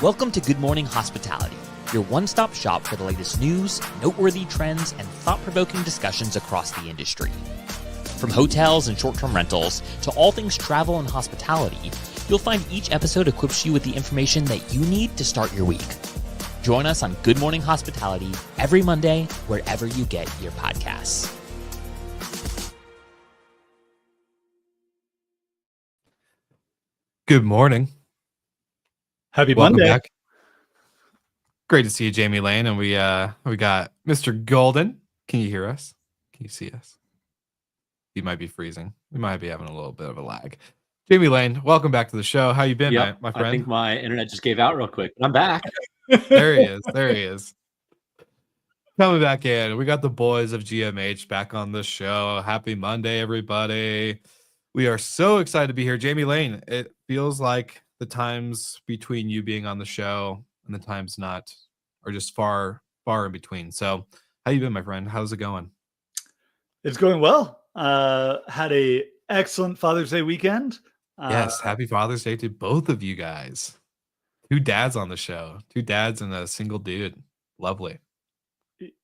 Welcome to Good Morning Hospitality, your one-stop shop for the latest news, noteworthy trends, and thought-provoking discussions across the industry. From hotels and short-term rentals to all things travel and hospitality, you'll find each episode equips you with the information that you need to start your week. Join us on Good Morning Hospitality every Monday, wherever you get your podcasts. Good morning. Happy Welcome Monday. back. Great to see you, Jamie Lane. And we got Mr. Golden. Can you hear us? Can you see us? You might be freezing. We might be having a little bit of a lag. Jamie Lane, welcome back to the show. How you been, my friend? I think my internet just gave out real quick, but I'm back. There he is. There he is. Coming back in. We got the boys of GMH back on the show. Happy Monday, everybody. We are so excited to be here. Jamie Lane, it feels like the times between you being on the show and the times not are just far in between. So how you been, my friend? How's it going? It's going well. Had a excellent Father's Day weekend. Yes, happy Father's Day to both of you guys. Two dads on the show. Two dads and a single dude. Lovely.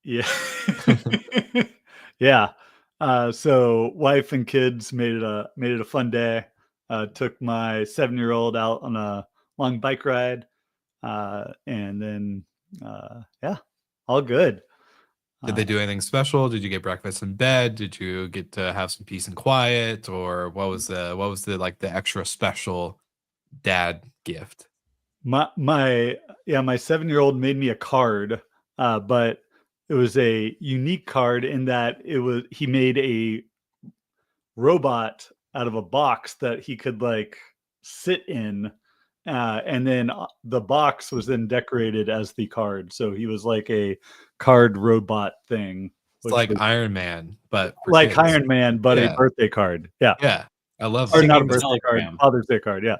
Yeah. Yeah. So wife and kids made it a fun day. Took my 7-year-old out on a long bike ride. And then all good. Did they do anything special? Did you get breakfast in bed? Did you get to have some peace and quiet? Or what was the like the extra special dad gift? My 7-year-old made me a card, but it was a unique card in that he made a robot out of a box that he could like sit in, and then the box was then decorated as the card. So he was like a card robot thing. It's like Iron Man, but like kids. Iron Man, but a birthday card. Yeah. Yeah. I love Or it. not a birthday card, Father's Day card. Yeah.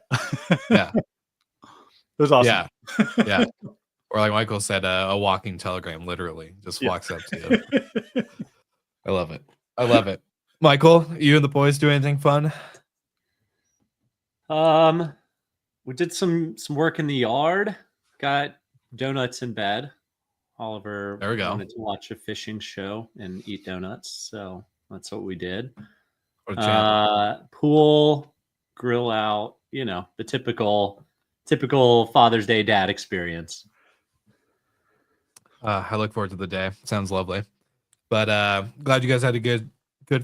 Yeah. It was awesome. Yeah. Or like Michael said, a walking telegram, literally just walks up to you. I love it. Michael, you and the boys do anything fun? We did some work in the yard. Got donuts in bed. Oliver wanted to watch a fishing show and eat donuts, so that's what we did. Pool, grill out, the typical Father's Day dad experience. I look forward to the day. Sounds lovely. But glad you guys had a good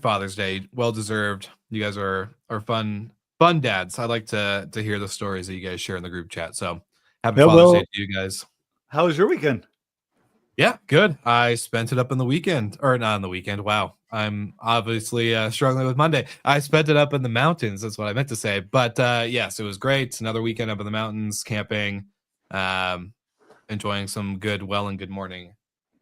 Father's Day. Well deserved. You guys are fun dads. I like to hear the stories that you guys share in the group chat. So happy Father's Day to you guys. How was your weekend? Yeah, good. I spent it up in the weekend, or not on the weekend. Wow. I'm obviously struggling with Monday. I spent it up in the mountains. That's what I meant to say. But yes, it was great. Another weekend up in the mountains, camping, enjoying some good Good Morning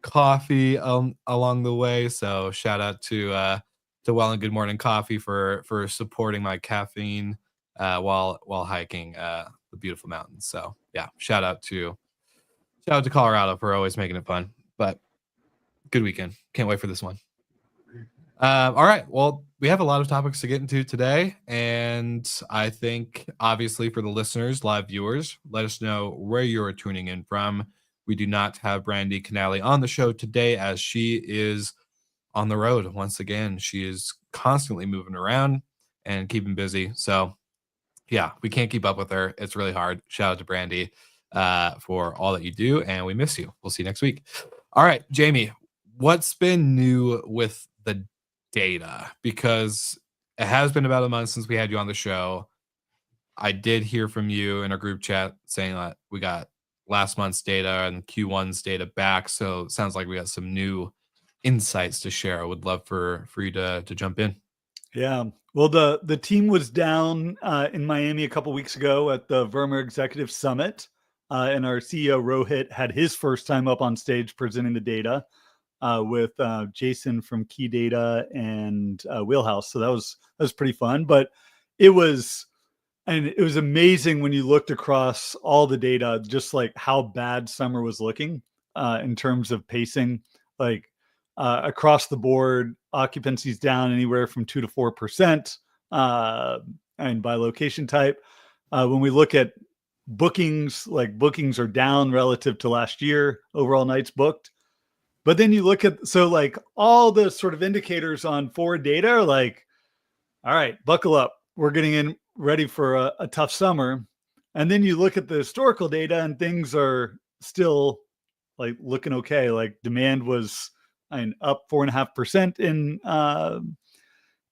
coffee along the way. So shout out to Well and Good Morning Coffee for supporting my caffeine while hiking the beautiful mountains. So yeah, shout out to Colorado for always making it fun. But good weekend. Can't wait for this one. All right. Well, we have a lot of topics to get into today. And I think, obviously, for the listeners, live viewers, let us know where you're tuning in from. We do not have Brandy Canali on the show today as she is on the road. Once again, she is constantly moving around and keeping busy. So, yeah, we can't keep up with her. It's really hard. Shout out to Brandy for all that you do. And we miss you. We'll see you next week. All right, Jamie, what's been new with the data? Because it has been about a month since we had you on the show. I did hear from you in a group chat saying that we got last month's data and Q1's data back. So it sounds like we got some new insights to share. I would love for you to jump in. Yeah. Well, the team was down in Miami a couple weeks ago at the Vermeer Executive Summit. And our CEO Rohit had his first time up on stage presenting the data with Jason from Key Data and Wheelhouse. So that was pretty fun. But it was amazing when you looked across all the data, just like how bad summer was looking in terms of pacing. Like across the board, occupancy's down anywhere from 2 to 4%, and by location type. When we look at bookings are down relative to last year, overall nights booked. But then you look at, so like all the sort of indicators on forward data are like, all right, buckle up. We're getting in ready for a tough summer. And then you look at the historical data and things are still like looking okay. Like demand was up 4.5%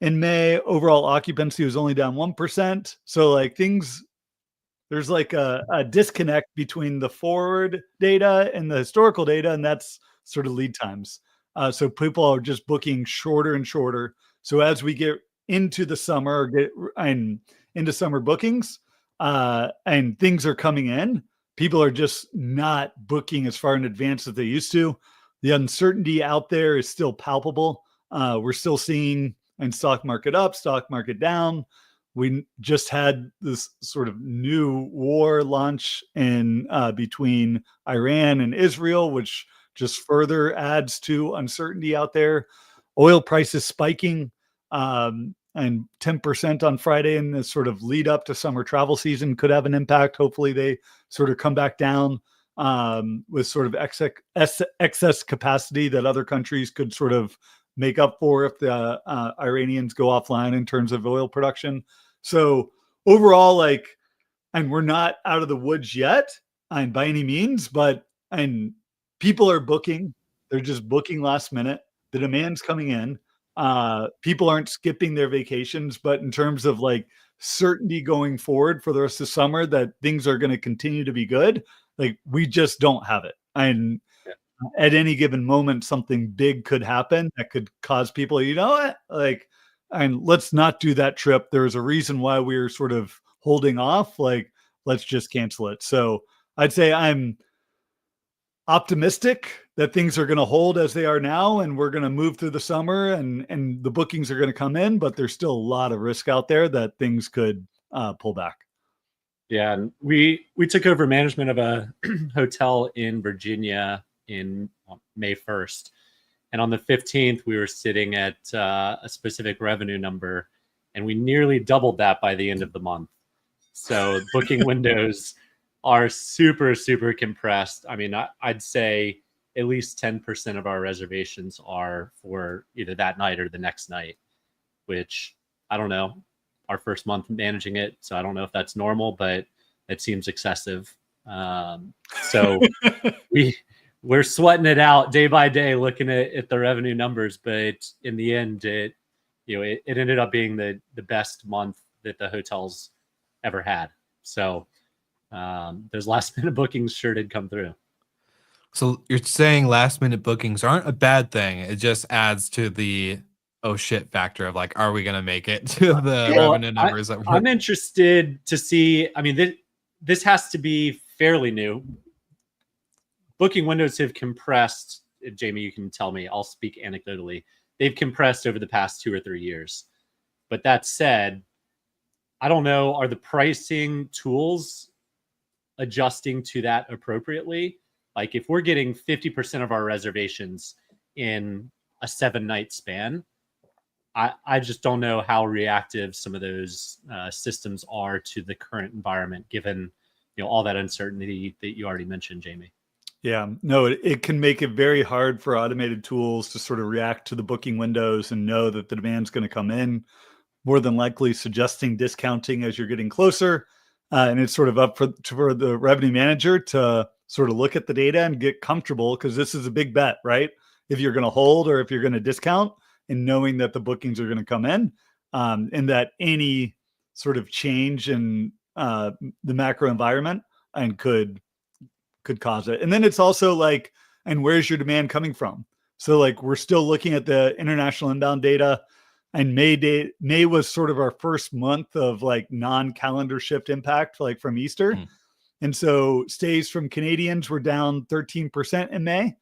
in May. Overall occupancy was only down 1%. So like there's like a disconnect between the forward data and the historical data, and that's sort of lead times. So people are just booking shorter and shorter. So as we get into the summer, into summer bookings, and things are coming in, people are just not booking as far in advance as they used to. The uncertainty out there is still palpable. We're still seeing stock market up, stock market down. We just had this sort of new war launch in between Iran and Israel, which just further adds to uncertainty out there. Oil prices spiking, and 10% on Friday in the sort of lead up to summer travel season could have an impact. Hopefully they sort of come back down with sort of excess capacity that other countries could sort of make up for if the Iranians go offline in terms of oil production. So overall, and we're not out of the woods yet, and by any means, but people are booking. They're just booking last minute. The demand's coming in. People aren't skipping their vacations, but in terms of like certainty going forward for the rest of summer that things are going to continue to be good, like we just don't have it. And at any given moment, something big could happen that could cause people, you know what, like, and let's not do that trip. There's a reason why we're sort of holding off. Like, let's just cancel it. So I'd say I'm optimistic that things are going to hold as they are now, and we're going to move through the summer, and the bookings are going to come in, but there's still a lot of risk out there that things could pull back. Yeah, and we took over management of a hotel in Virginia in May 1st. And on the 15th, we were sitting at a specific revenue number, and we nearly doubled that by the end of the month. So booking windows are super, super compressed. I mean, I'd say at least 10% of our reservations are for either that night or the next night, which I don't know. Our first month managing it, so I don't know if that's normal, but it seems excessive. So we're sweating it out day by day, looking at the revenue numbers. But in the end, it ended up being the best month that the hotels ever had. So those last minute bookings sure did come through. So you're saying last minute bookings aren't a bad thing. It just adds to the oh shit factor of like, are we going to make it to the revenue numbers? I'm interested to see. I mean, this has to be fairly new. Booking windows have compressed. Jamie, you can tell me. I'll speak anecdotally. They've compressed over the past 2 or 3 years. But that said, I don't know. Are the pricing tools adjusting to that appropriately? Like if we're getting 50% of our reservations in a 7-night span, I just don't know how reactive some of those systems are to the current environment, given all that uncertainty that you already mentioned, Jamie. Yeah, no, it can make it very hard for automated tools to sort of react to the booking windows and know that the demand's going to come in, more than likely suggesting discounting as you're getting closer. And it's sort of up for the revenue manager to sort of look at the data and get comfortable, because this is a big bet, right? If you're going to hold or if you're going to discount, and knowing that the bookings are going to come in, and that any sort of change in the macro environment and could cause it. And then it's also like, and where's your demand coming from? So like we're still looking at the international inbound data, and May was sort of our first month of like non-calendar shift impact, like from Easter. And so stays from Canadians were down 13% in May,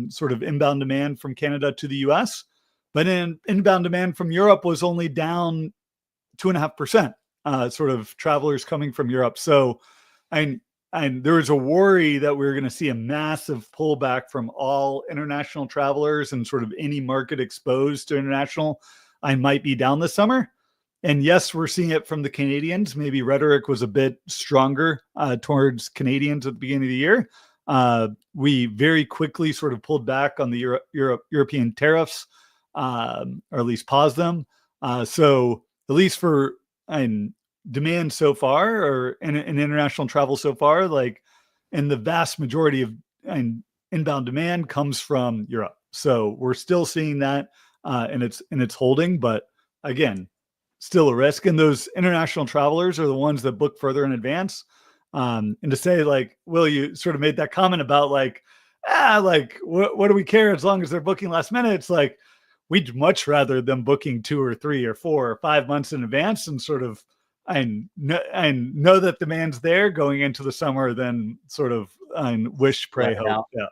sort of inbound demand from Canada to the US. But inbound demand from Europe was only down 2.5%, sort of travelers coming from Europe. So, and there was a worry that we were going to see a massive pullback from all international travelers, and sort of any market exposed to international, I might be down this summer. And yes, we're seeing it from the Canadians. Maybe rhetoric was a bit stronger towards Canadians at the beginning of the year. We very quickly sort of pulled back on the European tariffs, or at least paused them. So at least for demand so far, or in international travel so far, like, and the vast majority of inbound demand comes from Europe. So we're still seeing that, and it's holding, but again, still a risk. And those international travelers are the ones that book further in advance. And to say, like, Will, you sort of made that comment about like, what do we care as long as they're booking last minute? It's like, we'd much rather them booking 2 or 3 or 4 or 5 months in advance and sort of, and know that demand's there going into the summer than sort of wish, pray, hope. Yeah.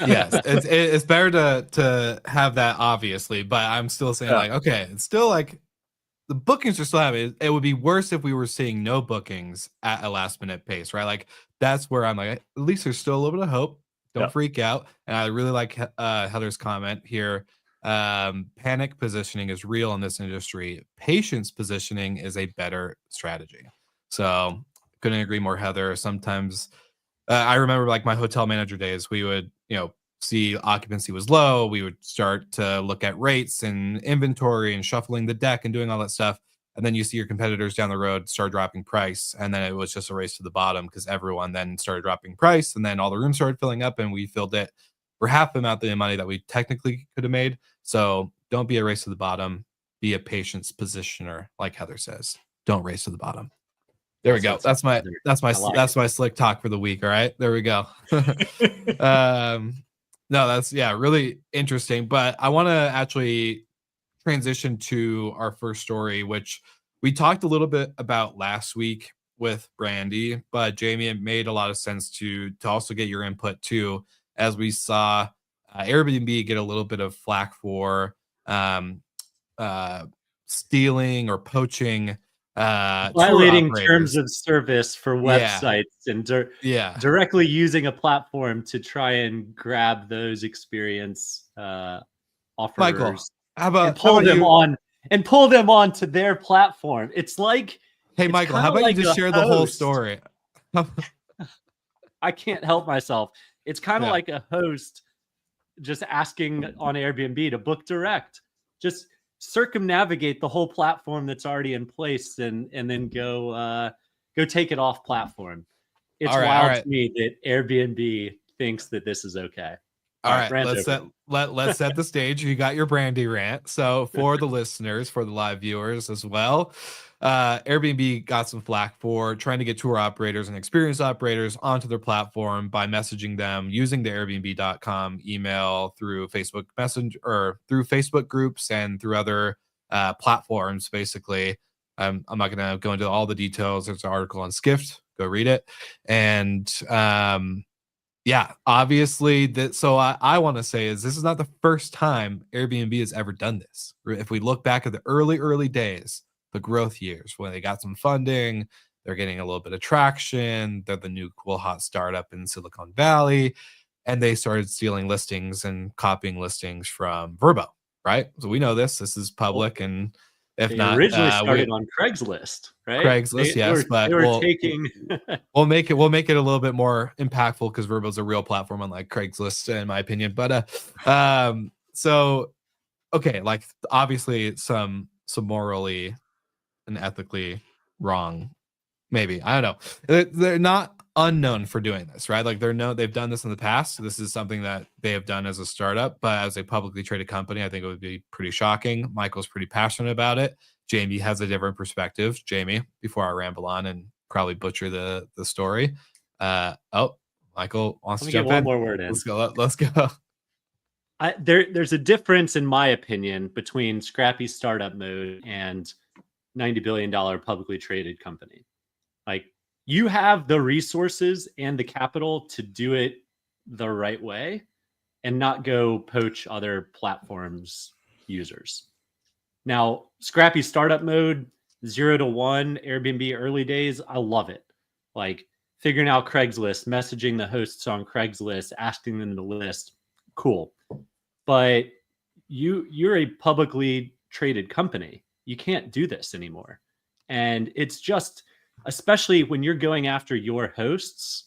Yes, it's better to have that, obviously, but I'm still saying like, okay, it's still like the bookings are still happening. It would be worse if we were seeing no bookings at a last minute pace, right? Like that's where I'm like, at least there's still a little bit of hope. Don't freak out. And I really like Heather's comment here. Panic positioning is real in this industry. Patience positioning is a better strategy. So couldn't agree more, Heather. Sometimes I remember like my hotel manager days, we would, see occupancy was low. We would start to look at rates and inventory and shuffling the deck and doing all that stuff. And then you see your competitors down the road start dropping price. And then it was just a race to the bottom because everyone then started dropping price. And then all the rooms started filling up and we filled it for half the amount of money that we technically could have made. So don't be a race to the bottom. Be a patience positioner, like Heather says. Don't race to the bottom. There we go. That's my slick talk for the week. All right. There we go. No, that's really interesting. But I want to actually transition to our first story, which we talked a little bit about last week with Brandy, but Jamie, it made a lot of sense to also get your input too, as we saw Airbnb get a little bit of flack for stealing or poaching, violating terms of service for websites and directly using a platform to try and grab those experience offers. Michael, pull them on to their platform. It's like, hey, Michael, how about you just share the whole story? I can't help myself. It's kind of like a host just asking on Airbnb to book direct. Just circumnavigate the whole platform that's already in place and then go take it off platform. It's wild to me that Airbnb thinks that this is okay. All right, let's set the stage. You got your Brandy rant. So for the listeners, for the live viewers as well, Airbnb got some flack for trying to get tour operators and experience operators onto their platform by messaging them using the Airbnb.com email through Facebook Messenger or through Facebook groups and through other platforms. Basically, I'm not going to go into all the details. There's an article on Skift. Go read it. And obviously so I want to say is this is not the first time Airbnb has ever done this. If we look back at the early days, the growth years when they got some funding, they're getting a little bit of traction. They're the new cool hot startup in Silicon Valley, and they started stealing listings and copying listings from Vrbo, right? So we know this is public, and if they not, originally started on Craigslist, right? Craigslist, yes, but we'll make it a little bit more impactful because Vrbo is a real platform, unlike Craigslist, in my opinion. But so okay, like obviously some morally and ethically wrong, maybe, I don't know. They're not unknown for doing this, right? Like they've done this in the past. So this is something that they have done as a startup, but as a publicly traded company, I think it would be pretty shocking. Michael's pretty passionate about it. Jamie has a different perspective. Jamie, before I ramble on and probably butcher the story. Michael wants to jump in. One more word in. Let's go. There's a difference, in my opinion, between scrappy startup mode and $90 billion publicly traded company. Like, you have the resources and the capital to do it the right way and not go poach other platforms' users. Now, scrappy startup mode, 0 to 1, Airbnb early days, I love it. Like figuring out Craigslist, messaging the hosts on Craigslist, asking them to list, cool. But you're a publicly traded company. you can't do this anymore. And it's just, especially when you're going after your hosts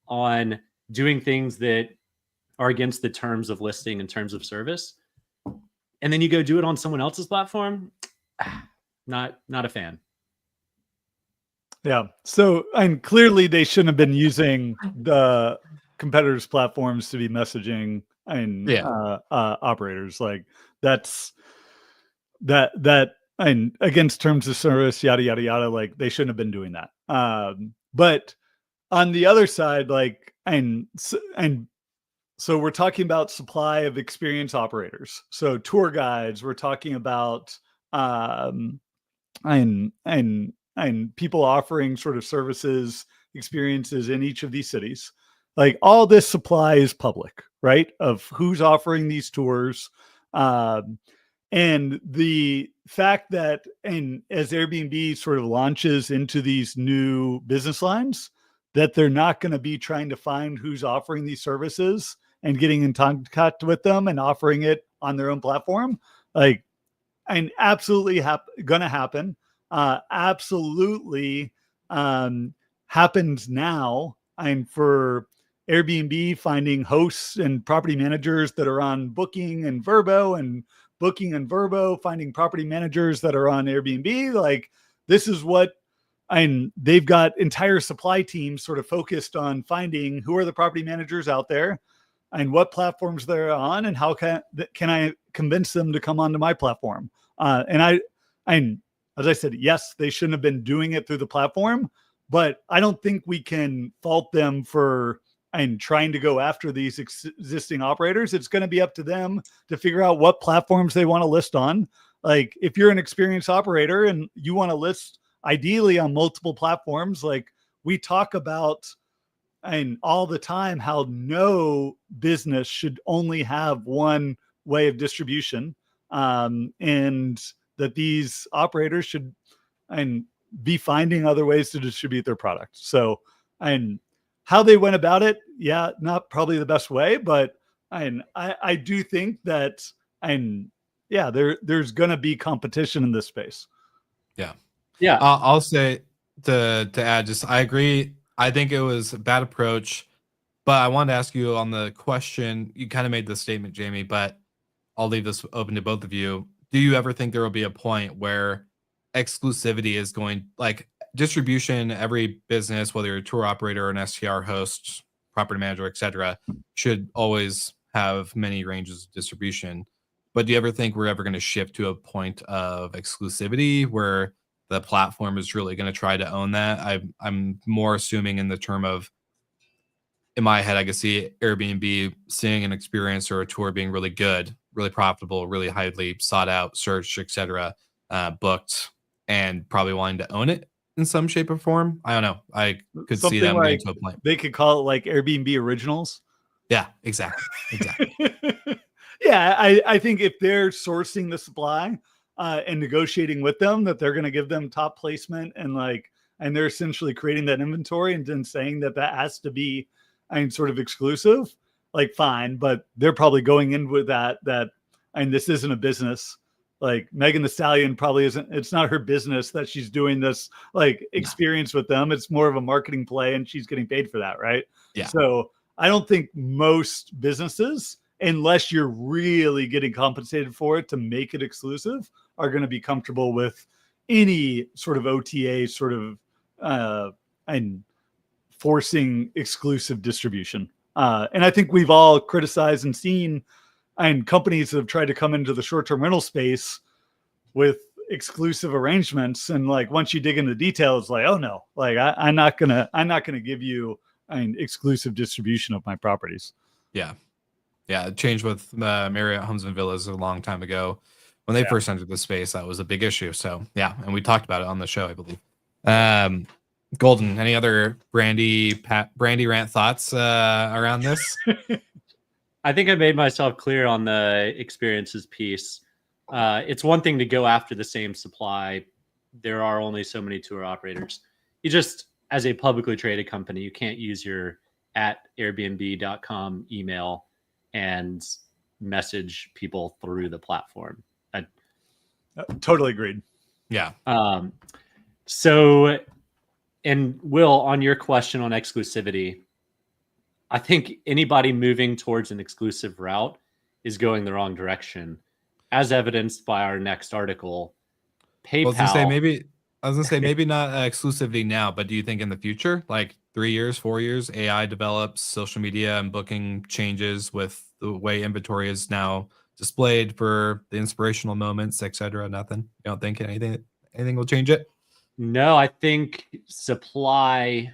on doing things that are against the terms of listing and terms of service, and then you go do it on someone else's platform, not a fan. Yeah. So, and clearly they shouldn't have been using the competitors' platforms to be messaging and operators. Like that's that and against terms of service, yada yada yada. Like they shouldn't have been doing that. But on the other side, like and so we're talking about supply of experienced operators. So tour guides. We're talking about and people offering sort of services, experiences in each of these cities. Like all this supply is public, right? Of who's offering these tours. And the fact that, and as Airbnb sort of launches into these new business lines, that they're not going to be trying to find who's offering these services and getting in contact with them and offering it on their own platform. Like, and absolutely going to happen. Absolutely happens now. And for Airbnb finding hosts and property managers that are on Booking and Vrbo, and Booking and Vrbo finding property managers that are on Airbnb. Like this is what, and they've got entire supply teams sort of focused on finding who are the property managers out there and what platforms they're on and how can I convince them to come onto my platform. And as I said, yes, they shouldn't have been doing it through the platform, but I don't think we can fault them for trying to go after these existing operators. It's going to be up to them to figure out what platforms they want to list on. Like if you're an experienced operator and you want to list ideally on multiple platforms, like we talk about all the time, how no business should only have one way of distribution, and that these operators should be finding other ways to distribute their product. So, and how they went about it, yeah, not probably the best way, but I do think that there's going to be competition in this space. Yeah. I'll say to add, just I agree. I think it was a bad approach, but I wanted to ask you on the question. You kind of made the statement, Jamie, but I'll leave this open to both of you. Do you ever think there will be a point where exclusivity is going, like distribution, every business, whether you're a tour operator or an STR host, property manager, etc., should always have many ranges of distribution? But do you ever think we're ever going to shift to a point of exclusivity where the platform is really going to try to own that? I'm more assuming in the term of, in my head, I can see Airbnb seeing an experience or a tour being really good, really profitable, really highly sought out, searched, etc., booked, and probably wanting to own it in some shape or form. I don't know. I could see them getting to a point. They could call it like Airbnb Originals. Yeah, exactly. Yeah, I think if they're sourcing the supply and negotiating with them, that they're going to give them top placement and they're essentially creating that inventory and then saying that has to be sort of exclusive, like fine, but they're probably going in with that this isn't a business. Like Megan Thee Stallion probably isn't, it's not her business that she's doing this experience with them. It's more of a marketing play and she's getting paid for that. Right. Yeah. So I don't think most businesses, unless you're really getting compensated for it to make it exclusive, are going to be comfortable with any sort of OTA sort of and forcing exclusive distribution. And I think we've all criticized and seen companies that have tried to come into the short-term rental space with exclusive arrangements. And once you dig into the details, oh no, I'm not gonna give you an exclusive distribution of my properties. Yeah. It changed with Marriott Homes and Villas a long time ago. When they first entered the space, that was a big issue. So yeah, and we talked about it on the show, I believe. Golden, any other brandy rant thoughts around this? I think I made myself clear on the experiences piece. It's one thing to go after the same supply. There are only so many tour operators. You just, as a publicly traded company, you can't use your @airbnb.com email and message people through the platform. Totally agreed. Yeah. So, and Will, on your question on exclusivity, I think anybody moving towards an exclusive route is going the wrong direction, as evidenced by our next article. PayPal. I was gonna say maybe not exclusivity now, but do you think in the future, like 3 years, 4 years, AI develops, social media and booking changes with the way inventory is now displayed for the inspirational moments, etc. Nothing. You don't think anything will change it? No, I think supply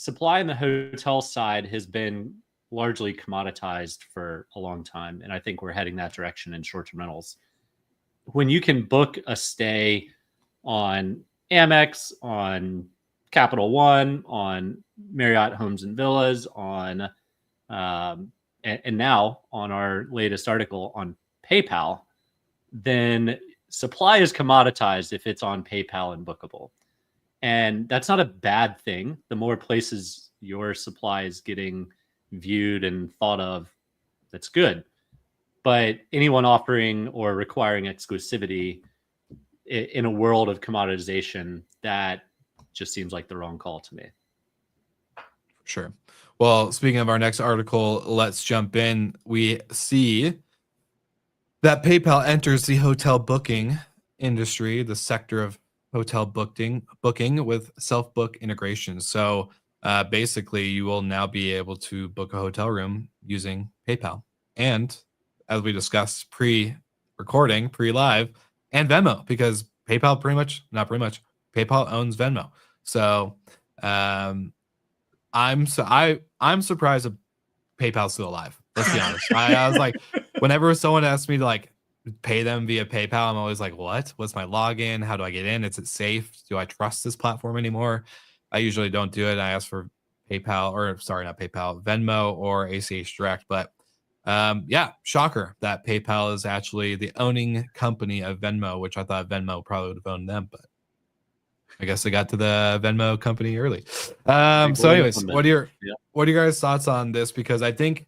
in the hotel side has been largely commoditized for a long time, and I think we're heading that direction in short-term rentals. When you can book a stay on Amex, on Capital One, on Marriott Homes and Villas, on and now on our latest article on PayPal, then supply is commoditized if it's on PayPal and bookable. And that's not a bad thing. The more places your supply is getting viewed and thought of, that's good. But anyone offering or requiring exclusivity in a world of commoditization, that just seems like the wrong call to me. Sure. Well, speaking of our next article, let's jump in. We see that PayPal enters the hotel booking industry, the sector of hotel booking with self-book integration. So basically, you will now be able to book a hotel room using PayPal. And as we discussed pre-recording, pre-live, and Venmo, because PayPal PayPal owns Venmo. So I'm surprised that PayPal's still alive. Let's be honest. I was like, whenever someone asks me to like pay them via PayPal, I'm always like, what's my login? How do I get in? Is it safe? Do I trust this platform anymore? I usually don't do it. I ask for PayPal, or sorry, not PayPal, Venmo or ACH Direct. But yeah, shocker that PayPal is actually the owning company of Venmo, which I thought Venmo probably would have owned them, but I guess they got to the Venmo company early. So anyways, what are your guys' thoughts on this? Because I think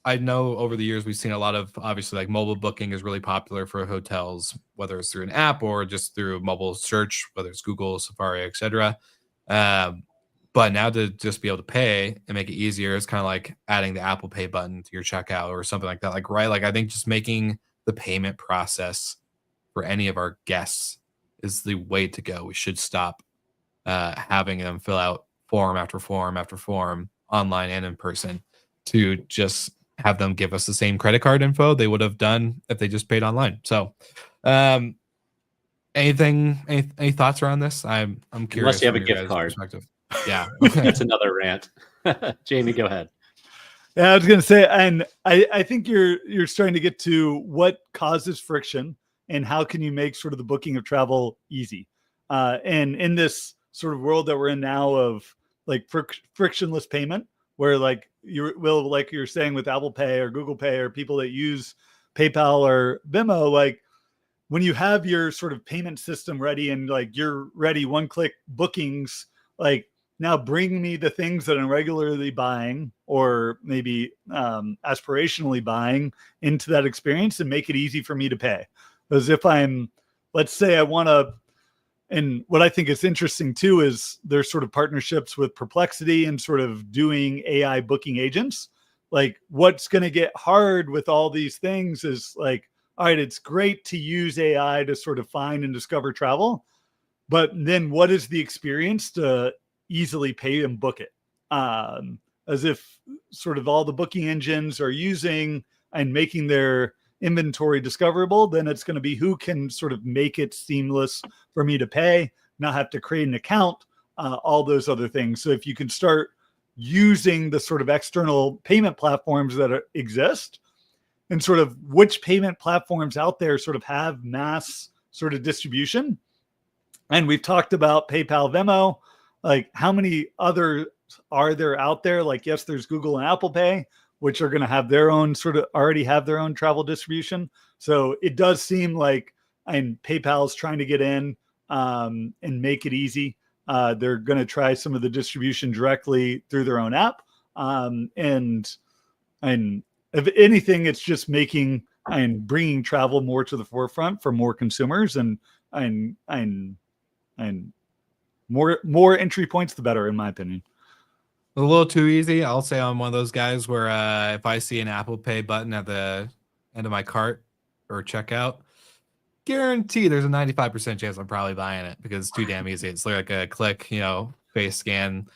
I know over the years we've seen a lot of, obviously, like mobile booking is really popular for hotels, whether it's through an app or just through mobile search, whether it's Google, Safari, etc. But now to just be able to pay and make it easier, it's kind of like adding the Apple Pay button to your checkout or something like that. Like, right? Like, I think just making the payment process for any of our guests is the way to go. We should stop having them fill out form after form after form, online and in person, to just have them give us the same credit card info they would have done if they just paid online. So any thoughts around this? I'm curious. Unless you have a gift card. Yeah. That's another rant. Jamie, go ahead. Yeah, I was gonna say, and I think you're starting to get to what causes friction and how can you make sort of the booking of travel easy. And in this sort of world that we're in now of like frictionless payment, where like like you're saying with Apple Pay or Google Pay or people that use PayPal or Venmo, like when you have your sort of payment system ready and like you're ready, one-click bookings, like now bring me the things that I'm regularly buying or maybe aspirationally buying into that experience and make it easy for me to pay. As if let's say I want to, and what I think is interesting too is there's sort of partnerships with Perplexity and sort of doing AI booking agents. Like what's going to get hard with all these things is like, all right, it's great to use AI to sort of find and discover travel, but then what is the experience to easily pay and book it? As if sort of all the booking engines are using and making their inventory discoverable, then it's going to be who can sort of make it seamless for me to pay, not have to create an account, all those other things. So if you can start using the sort of external payment platforms that exist and sort of which payment platforms out there sort of have mass sort of distribution. And we've talked about PayPal, Venmo, like how many other are there out there? Like, yes, there's Google and Apple Pay, which are going to have their own already have their own travel distribution. So it does seem like, and PayPal's trying to get in and make it easy. They're going to try some of the distribution directly through their own app. And if anything, it's just making and bringing travel more to the forefront for more consumers and and more entry points, the better, in my opinion. A little too easy. I'll say I'm one of those guys where if I see an Apple Pay button at the end of my cart or checkout, guarantee there's a 95% chance I'm probably buying it because it's too damn easy. It's like a click, face scan,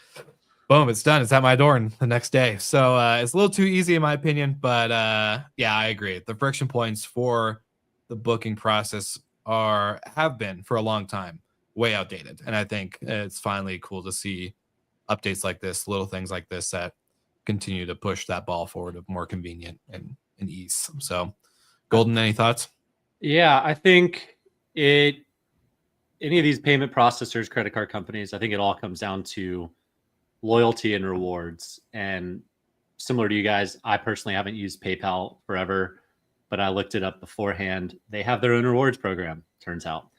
boom, it's done. It's at my door the next day. So it's a little too easy in my opinion, but yeah, I agree. The friction points for the booking process have been for a long time way outdated, and I think it's finally cool to see updates like this, little things like this that continue to push that ball forward of more convenient and ease. So, Golden, any thoughts? Yeah, I think any of these payment processors, credit card companies, I think it all comes down to loyalty and rewards. And similar to you guys, I personally haven't used PayPal forever, but I looked it up beforehand. They have their own rewards program, turns out.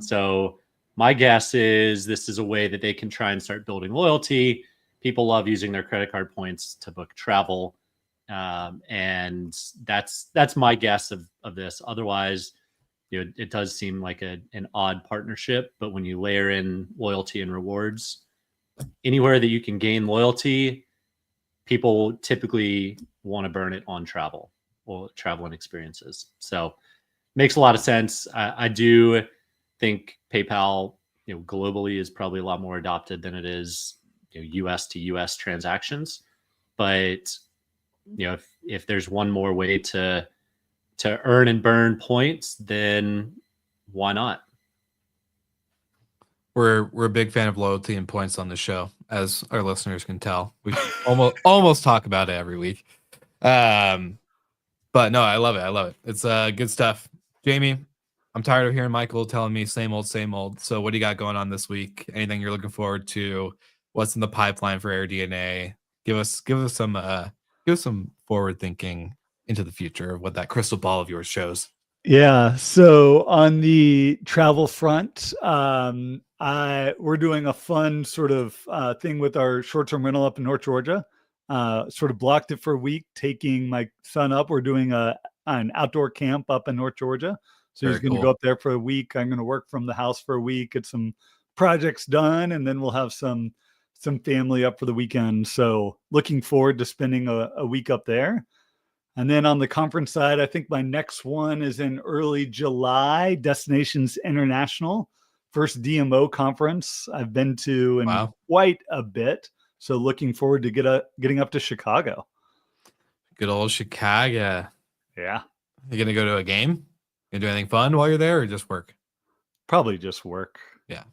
So my guess is this is a way that they can try and start building loyalty. People love using their credit card points to book travel. And that's my guess of this. Otherwise, it does seem like an odd partnership, but when you layer in loyalty and rewards, anywhere that you can gain loyalty, people typically want to burn it on travel or travel and experiences. So makes a lot of sense. I do think PayPal, globally is probably a lot more adopted than it is, US to US transactions. But if there's one more way to earn and burn points, then why not? We're a big fan of loyalty and points on the show, as our listeners can tell. We almost talk about it every week. But no, I love it. It's good stuff. Jamie, I'm tired of hearing Michael telling me same old, same old. So what do you got going on this week? Anything you're looking forward to? What's in the pipeline for AirDNA? Give us some forward thinking into the future of what that crystal ball of yours shows. Yeah. So on the travel front, we're doing a fun sort of thing with our short-term rental up in North Georgia. Sort of blocked it for a week, taking my son up. We're doing an outdoor camp up in North Georgia. So he's going to go up there for a week. I'm going to work from the house for a week, get some projects done, and then we'll have some family up for the weekend. So looking forward to spending a week up there. And then on the conference side, I think my next one is in early July, Destinations International, first DMO conference I've been to in quite a bit. So looking forward to getting up to Chicago. Good old Chicago. Yeah. You going to go to a game? You do anything fun while you're there or just work? Probably just work. Yeah.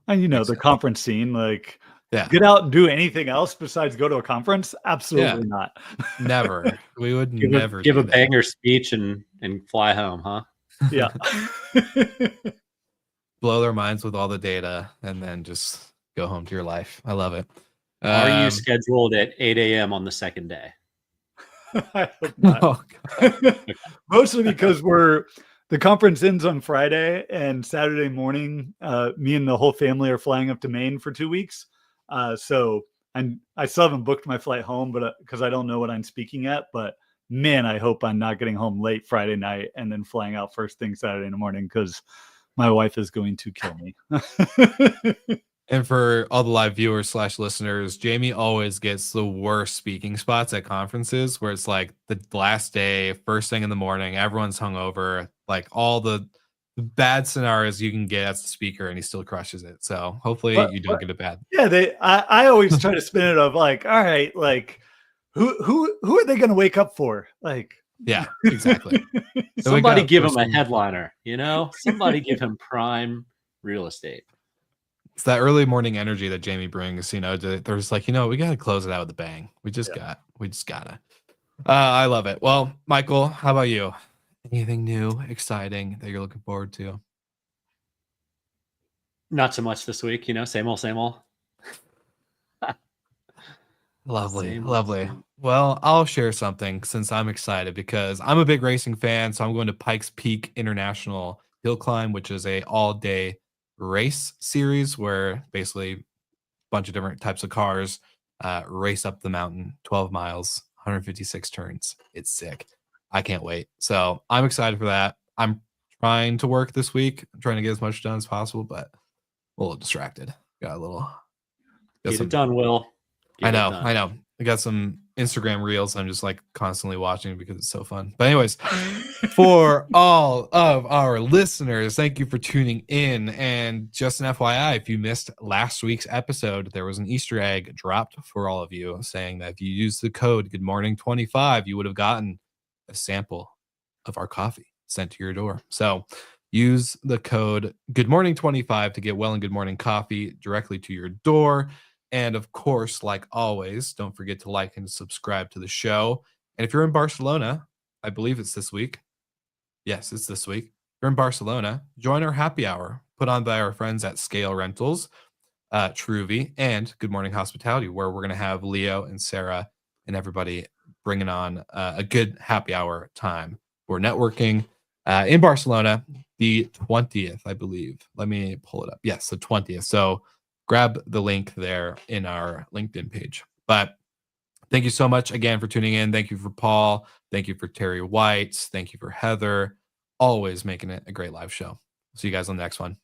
And the conference scene, get out and do anything else besides go to a conference? Absolutely not. Never. We would never give a banger speech and fly home, huh? Yeah. Blow their minds with all the data and then just go home to your life. I love it. Are you scheduled at 8 a.m. on the second day? I hope not. Mostly because the conference ends on Friday, and Saturday morning, me and the whole family are flying up to Maine for 2 weeks. So I still haven't booked my flight home, but because I don't know what I'm speaking at. But man, I hope I'm not getting home late Friday night and then flying out first thing Saturday in the morning, because my wife is going to kill me. And for all the live viewers / listeners, Jamie always gets the worst speaking spots at conferences where it's like the last day, first thing in the morning, everyone's hungover, like all the bad scenarios you can get as a speaker, and he still crushes it. So hopefully you don't get it bad. Yeah, I always try to spin it of all right, who are they going to wake up for? Yeah, exactly. Somebody give him a headliner, somebody give him prime real estate. It's that early morning energy that Jamie brings, they're just we got to close it out with a bang. We just gotta. I love it. Well, Michael, how about you? Anything new, exciting that you're looking forward to? Not so much this week, same old, same old. Lovely. Well, I'll share something since I'm excited because I'm a big racing fan. So I'm going to Pikes Peak International Hill Climb, which is a all-day race series where basically a bunch of different types of cars race up the mountain, 12 miles, 156 turns. It's sick. I can't wait. So I'm excited for that. I'm trying to work this week. I'm trying to get as much done as possible, but a little distracted. Got a little. Get it done, Will. I know. I got some Instagram reels I'm just like constantly watching because it's so fun. But anyways, for all of our listeners, thank you for tuning in. And just an FYI, if you missed last week's episode, there was an Easter egg dropped for all of you saying that if you use the code Good Morning 25, you would have gotten a sample of our coffee sent to your door. So use the code Good Morning 25 to get Well and Good Morning coffee directly to your door. And of course, like always, don't forget to like and subscribe to the show. And if you're in Barcelona, I believe it's this week. Yes, it's this week. If you're in Barcelona, join our happy hour put on by our friends at Scale Rentals, Truvy, and Good Morning Hospitality, where we're going to have Leo and Sarah and everybody bringing on a good happy hour time for networking in Barcelona, the 20th, I believe. Let me pull it up. Yes, the 20th. So grab the link there in our LinkedIn page. But thank you so much again for tuning in. Thank you for Paul. Thank you for Terry White. Thank you for Heather. Always making it a great live show. See you guys on the next one.